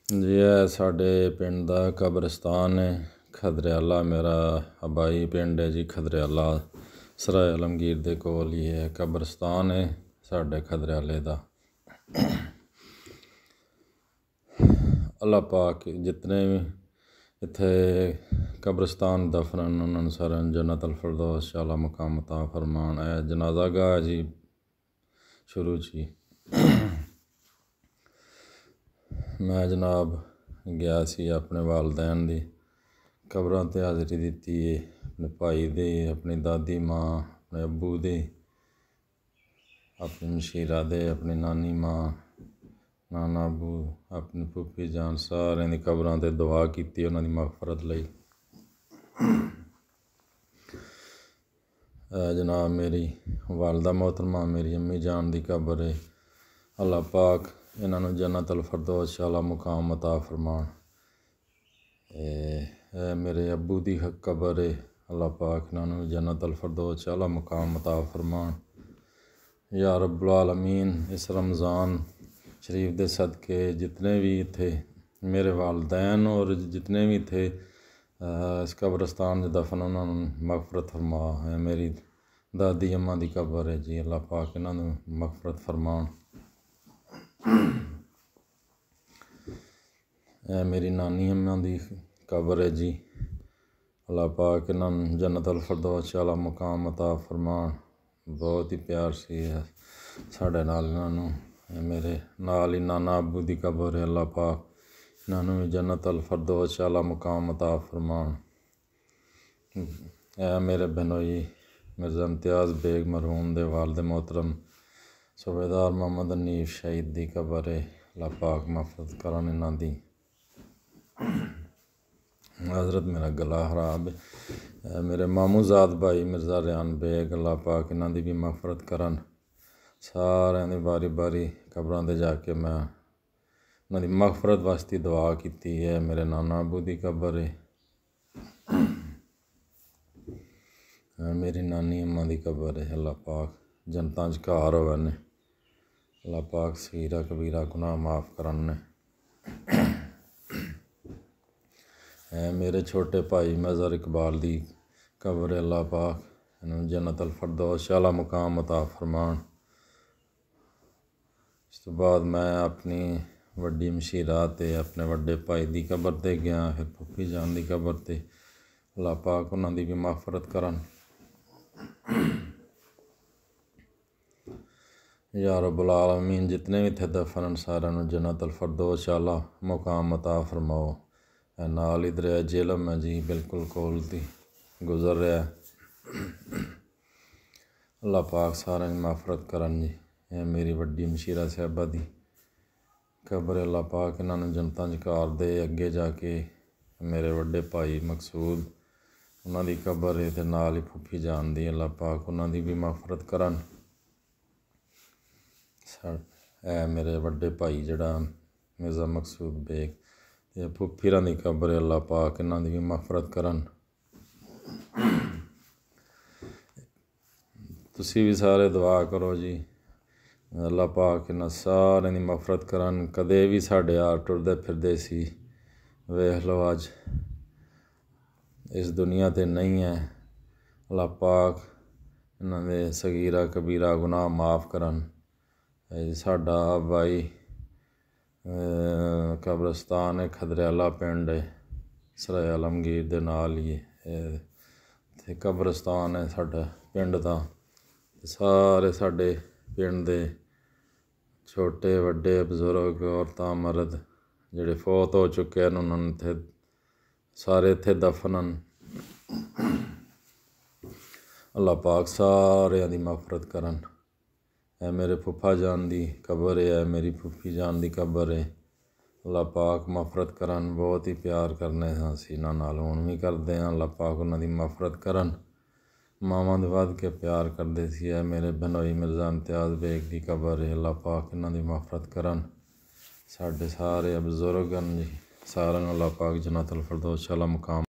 جی ہے ساڈے پنڈ دا قبرستان ہے کھدریالہ میرا آبائی پنڈ ہے جی کھدریالہ سرائے عالمگیر دے کول ہی ہے قبرستان ہے ساڈے کھدریالے دا۔ اللہ پاک جتنے بھی اتھے قبرستان دفن انہوں سارے جنت الفردوس اعلیٰ مقام عطا فرمان۔ ہے جنازہ گاہ جی شروع جی میں جناب گیا سی اپنے والدین دی قبراں تے حاضری دتی ہے، اپنے بھائی دی، اپنی دادی ماں، اپنے ابو دی، اپنی مشیرہ دے، اپنی نانی ماں، نانا ابو، اپنی پھوپھی جان سارے دی قبراں تے دعا کیتی انہاں دی مغفرت لئی۔ جناب میری والدہ محترمہ میری امی جان دی قبر ہے، اللہ پاک انہاں نوں جنت الفردوس اعلیٰ مقام عطا فرمان۔ میرے ابو دی قبر ہے، اللہ پاک انہاں نوں جنت الفردوس اعلیٰ مقام عطا فرمان۔ یا رب العالمین اس رمضان شریف دے صدقے جتنے بھی تھے میرے والدین اور جتنے بھی تھے اس قبرستان دے دفن انہاں نوں مغفرت فرما۔ ہے میری دادی اماں دی قبر ہے جی، اللہ پاک انہاں نوں مغفرت فرمان۔ اے میری نانی اماں دی قبر ہے جی، اللہ پاک انہاں نوں جنت الفردوس اعلیٰ مقام عطا فرمان۔ بہت ہی پیار سی ہے ساڈے نال انہاں نوں۔ میرے نال ہی نانا ابو دی قبر ہے، اللہ پاک انہاں نوں جنت الفردوس اعلیٰ مقام عطا فرمان۔ اے میرے بہنوئی مرزا امتیاز بیگ مرحوم دے والد محترم صوبیدار محمد حنیف شہید دی قبر ہے، اللہ پاک مغفرت کرن انہاں دی۔ حضرت میرا گلا خراب ہے، میرے ماموں زاد بھائی مرزا ریان بیگ، اللہ پاک انہاں دی بھی مغفرت کرن۔ سارے دی باری باری قبراں تے جا کے میں انہاں دی مغفرت واسطے دعا کیتی ہے۔ میرے نانا ابو دی قبر ہے، میری نانی اماں دی قبر ہے، اللہ پاک جنتاں وچ گھار ہوون، اللہ پاک صغیرہ کبیرہ گناہ معاف کرن۔ میرے چھوٹے بھائی مظہر اقبال دی قبر ہے، اللہ پاک انہوں جنت الفردوس اعلیٰ مقام عطا فرمان۔ اس تو بعد میں اپنی وڈی مشیرہ تے اپنے وڈے بھائی دی قبر تے گیا، پھر پھوپھی جان دی قبر تے، اللہ پاک انہاں دی بھی مغفرت کرن۔ یا رب العالمین جتنے بھی تھے دفن سارے نوں جنت الفردوس اعلیٰ مقام عطا فرماؤ۔ نال ہی دریا جہلم ہے جی بالکل کول دی گزر رہا ہے، اللہ پاک سارے دی مغفرت کرن جی۔ اے میری وڈی مشیرہ صاحبہ دی قبر اللہ پاک انہاں نوں جنتاں وچ گھار دے۔ اگے جا کے میرے وڈے بھائی مقصود انہاں دی قبر ہے تے نال ہی پھوپھی جان دی، اللہ پاک انہاں دی بھی مغفرت کرن۔ اے میرے وڈے بھائی جڑا مرزا مقصود بیگ تے پھوپھیراں دی قبر ہے، اللہ پاک انہاں دی بھی مغفرت کرن۔ تسی بھی سارے دعا کرو جی اللہ پاک انہاں سارے دی مغفرت کرن۔ کدے بھی ساڈے یار ٹردے پھردے سی، ویکھ لو اج اس دنیا تے نہیں ہے، اللہ پاک انہاں دے صغیرہ کبیرہ گناہ معاف کرن۔ ساڈا بھائی قبرستان ہے کھدریالہ پنڈ ہے سرائے عالمگیر دے نال ہی ہے، قبرستان ہے ساڈا پنڈ دا۔ سارے ساڈے پنڈ دے چھوٹے وڈے بزرگ عورتاں مرد جڑے فوت ہو چکے ہیں انہوں نے سارے اتھے دفن ہیں، اللہ پاک سارے دی مغفرت کرن۔ اے میرے پھپھا جان دی قبر ہے، اے میری پھوپھی جان دی قبر ہے، اللہ پاک مغفرت کرن۔ بہت ہی پیار کرنے ہاں اسی انہاں نال، ہن بھی کردے ہاں، اللہ پاک انہاں دی مغفرت کرن۔ ماواں دے ود کے پیار کردے سی۔ اے میرے بہنوئی مرزا امتیاز بیگ دی قبر ہے، اللہ پاک انہاں دی مغفرت کرن۔ ساڈے سارے بزرگ ہیں جی، سارے اللہ پاک جنت الفردوس اعلیٰ مقام